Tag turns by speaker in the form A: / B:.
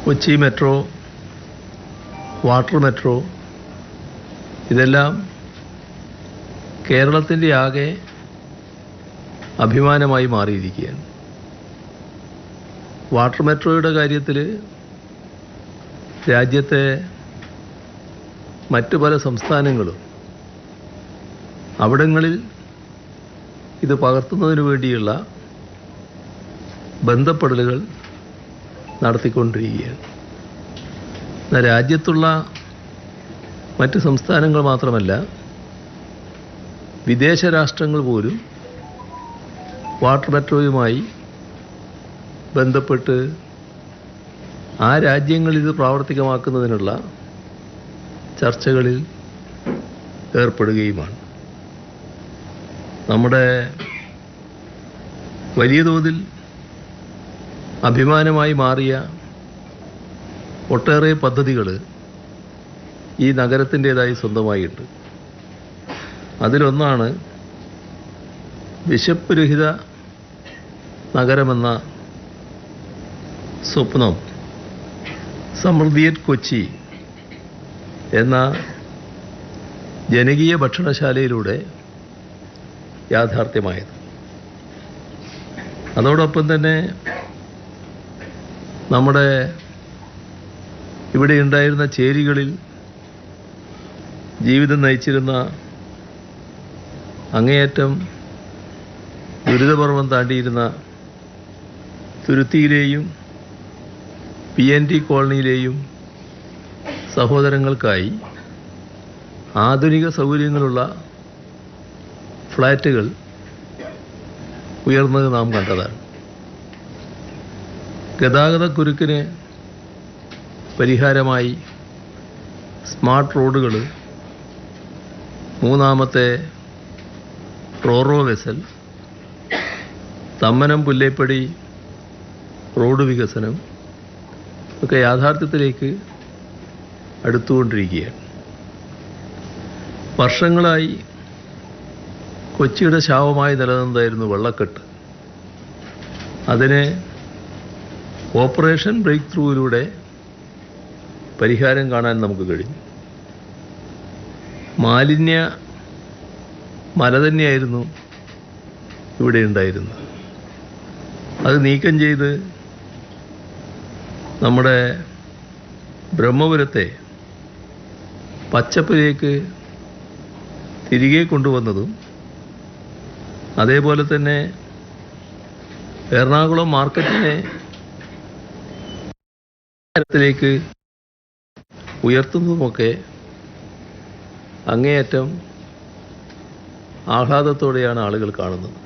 A: Kochi metro, water metro, ഇതെല്ലാം കേരളത്തിൻ്റെ ആകെ അഭിമാനമായി മാറിയിരിക്കുകയാണ്. വാട്ടർ മെട്രോയുടെ കാര്യത്തിൽ രാജ്യത്തെ മറ്റു പല സംസ്ഥാനങ്ങളും അവിടങ്ങളിൽ ഇത് പകർത്തുന്നതിന് വേണ്ടിയുള്ള ബന്ധപ്പെടലുകൾ നടത്തിക്കൊണ്ടിരിക്കുകയാണ്. എന്നാൽ രാജ്യത്തുള്ള മറ്റ് സംസ്ഥാനങ്ങൾ മാത്രമല്ല, വിദേശ രാഷ്ട്രങ്ങൾ പോലും വാട്ടർ മെട്രോയുമായി ബന്ധപ്പെട്ട് ആ രാജ്യങ്ങളിൽ ഇത് പ്രാവർത്തികമാക്കുന്നതിനുള്ള ചർച്ചകളിൽ ഏർപ്പെടുകയുമാണ്. നമ്മുടെ വലിയ തോതിൽ അഭിമാനമായി മാറിയ ഒട്ടേറെ പദ്ധതികൾ ഈ നഗരത്തിൻ്റേതായി സ്വന്തമായിട്ടുണ്ട്. അതിലൊന്നാണ് വിശപ്പ് രഹിത നഗരമെന്ന സ്വപ്നം സമൃദ്ധിയറ്റ് കൊച്ചി എന്ന ജനകീയ ഭക്ഷണശാലയിലൂടെ യാഥാർത്ഥ്യമായത്. അതോടൊപ്പം തന്നെ നമ്മുടെ ഇവിടെ ഉണ്ടായിരുന്ന ചേരികളിൽ ജീവിതം നയിച്ചിരുന്ന, അങ്ങേയറ്റം ദുരിതപർവം താണ്ടിയിരുന്ന തുരുത്തിയിലെയും PNT കോളനിയിലെയും സഹോദരങ്ങൾക്കായി ആധുനിക സൗകര്യങ്ങളുള്ള ഫ്ലാറ്റുകൾ ഉയർന്നത് നാം കണ്ടതാണ്. ഗതാഗതക്കുരുക്കിന് പരിഹാരമായി സ്മാർട്ട് റോഡുകൾ, മൂന്നാമത്തെ റോറോ വെസൽ, തമ്മനം പുല്ലേപ്പടി റോഡ് വികസനം ഒക്കെ യാഥാർത്ഥ്യത്തിലേക്ക് അടുത്തുകൊണ്ടിരിക്കുകയാണ്. വർഷങ്ങളായി കൊച്ചിയുടെ ശാപമായി നിലനിന്നതായിരുന്നു വെള്ളക്കെട്ട്. അതിന് ഓപ്പറേഷൻ ബ്രേക്ക് ത്രൂവിലൂടെ പരിഹാരം കാണാൻ നമുക്ക് കഴിഞ്ഞു. മാലിന്യ മല തന്നെയായിരുന്നു ഇവിടെ ഉണ്ടായിരുന്നത്. അത് നീക്കം ചെയ്ത് നമ്മുടെ ബ്രഹ്മപുരത്തെ പച്ചപ്പിലേക്ക് തിരികെ കൊണ്ടുവന്നതും, അതേപോലെ തന്നെ എറണാകുളം മാർക്കറ്റിനെ ത്തിലേക്ക് ഉയർത്തുന്നതുമൊക്കെ അങ്ങേയറ്റം ആഹ്ലാദത്തോടെയാണ് ആളുകൾ കാണുന്നത്.